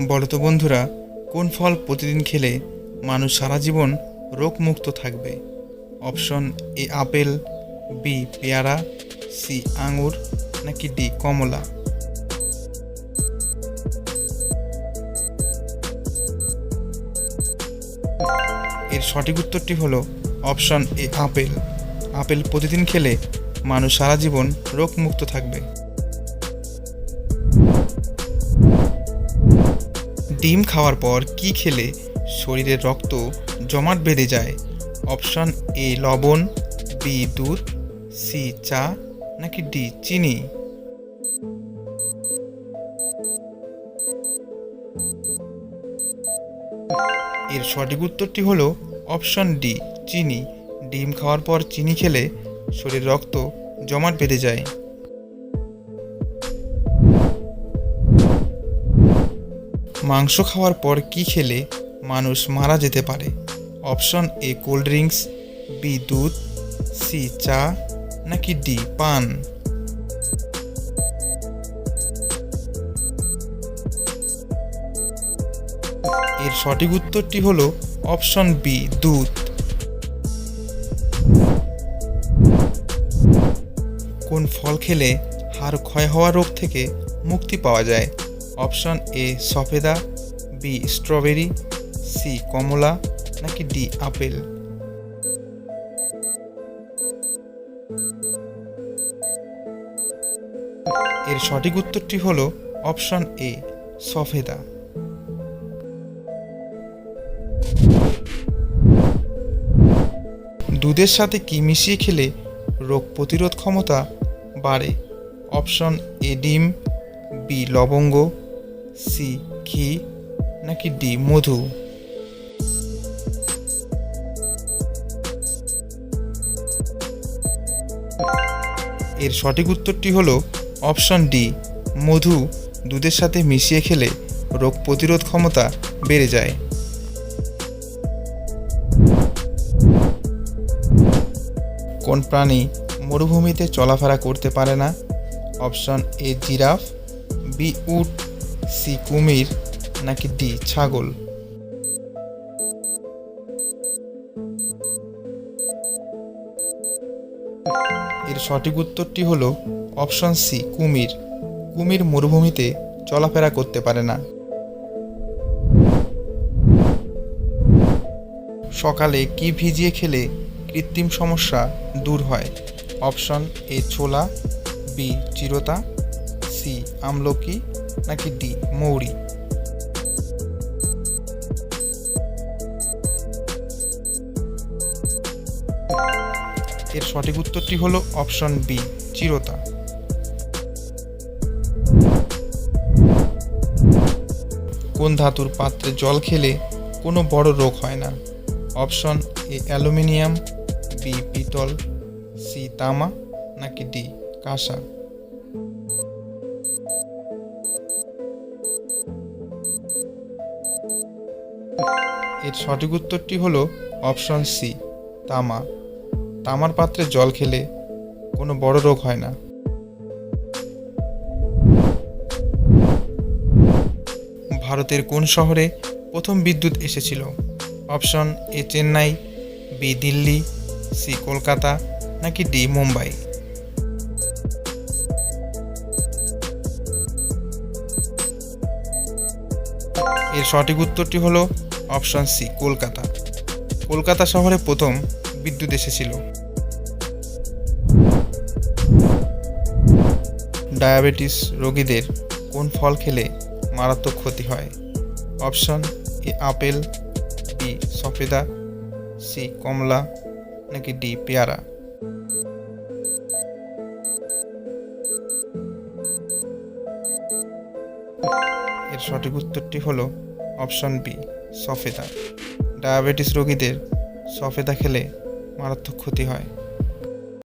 বলো তো বন্ধুরা, কোন ফল প্রতিদিন খেলে মানুষ সারা জীবন রোগমুক্ত থাকবে? অপশন এ আপেল, বি পেয়ারা, সি আঙুর, নাকি ডি কমলা? এর সঠিক উত্তরটি হলো অপশন এ আপেল। আপেল প্রতিদিন খেলে মানুষ সারা জীবন রোগমুক্ত থাকবে। ডিম খাওয়ার পর কি খেলে শরীরের রক্ত জমাট বেঁধে যায়? অপশন এ লবণ, বি দুধ, সি চা, নাকি ডি চিনি? এর সঠিক উত্তরটি হলো অপশন ডি চিনি। ডিম খাওয়ার পর চিনি খেলে শরীর রক্ত জমাট বেঁধে যায়। মাংস খাওয়ার পর কি খেলে মানুষ মারা যেতে পারে? Option A cold drinks, B দুধ, সি চা, নাকি ডি পান? এর সঠিক উত্তরটি হলো অপশন বি দুধ। কোন ফল খেলে হাড় ক্ষয় হওয়া রোগ থেকে মুক্তি পাওয়া যায়? অপশন এ সফেদা, বি স্ট্রবেরি, সি কমলা, নাকি ডি আপেল? এর সঠিক উত্তরটি হলো অপশন এ সফেদা। দুধের সাথে কি মিশিয়ে খেলে রোগ প্রতিরোধ ক্ষমতা বাড়ে? অপশন এ ডিম, বি লবঙ্গ, সি ঘি, নাকি ডি মধু? এর সঠিক উত্তরটি হলো অপশন ডি মধু। দুধের সাথে মিশিয়ে খেলে রোগ প্রতিরোধ ক্ষমতা বেড়ে যায়। কোন প্রাণী মরুভূমিতে চলাফেরা করতে পারে না? অপশন এ জিরাফ, বি উট, সি কুমির, নাকি ডি ছাগল? এর সঠিক উত্তরটি হলো অপশন সি কুমির। কুমির মরুভূমিতে চলাফেরা করতে পারে না। সকালে কি ভিজিয়ে খেলে কৃত্রিম সমস্যা দূর হয়? অপশন এ ছোলা, বি চিরতা, সি আমলকি, নাকি ডি মৌরি? এর সঠিক উত্তরটি হলো অপশন বি চিরতা। কোন ধাতুর পাত্রে জল খেলে কোনো বড় রোগ হয় না? অপশন এ অ্যালুমিনিয়াম, বি পিতল, সি তামা, নাকি ডি কাঁসা? এর সঠিক উত্তরটি হলো অপশন সি তামা। তামার পাত্রে জল খেলে কোনো বড় রোগ হয় না। ভারতের কোন শহরে প্রথম বিদ্যুৎ এসেছিল? Option A Chennai, B Delhi, C Kolkata, নাকি ডি মুম্বাই? এর সঠিক উত্তরটি হলো অপশন সি কলকাতা। কলকাতা শহরে প্রথম বিদ্যুৎ এসেছিল। ডায়াবেটিস রোগীদের কোন ফল খেলে মারাত্মক ক্ষতি হয়? অপশন এ আপেল, বি সফেদা, সি কমলা, নাকি ডি পেয়ারা? এর সঠিক উত্তরটি হলো অপশন বি সফেদা। ডায়াবেটিস রোগীদের সফেদা খেলে মারাত্মক ক্ষতি হয়।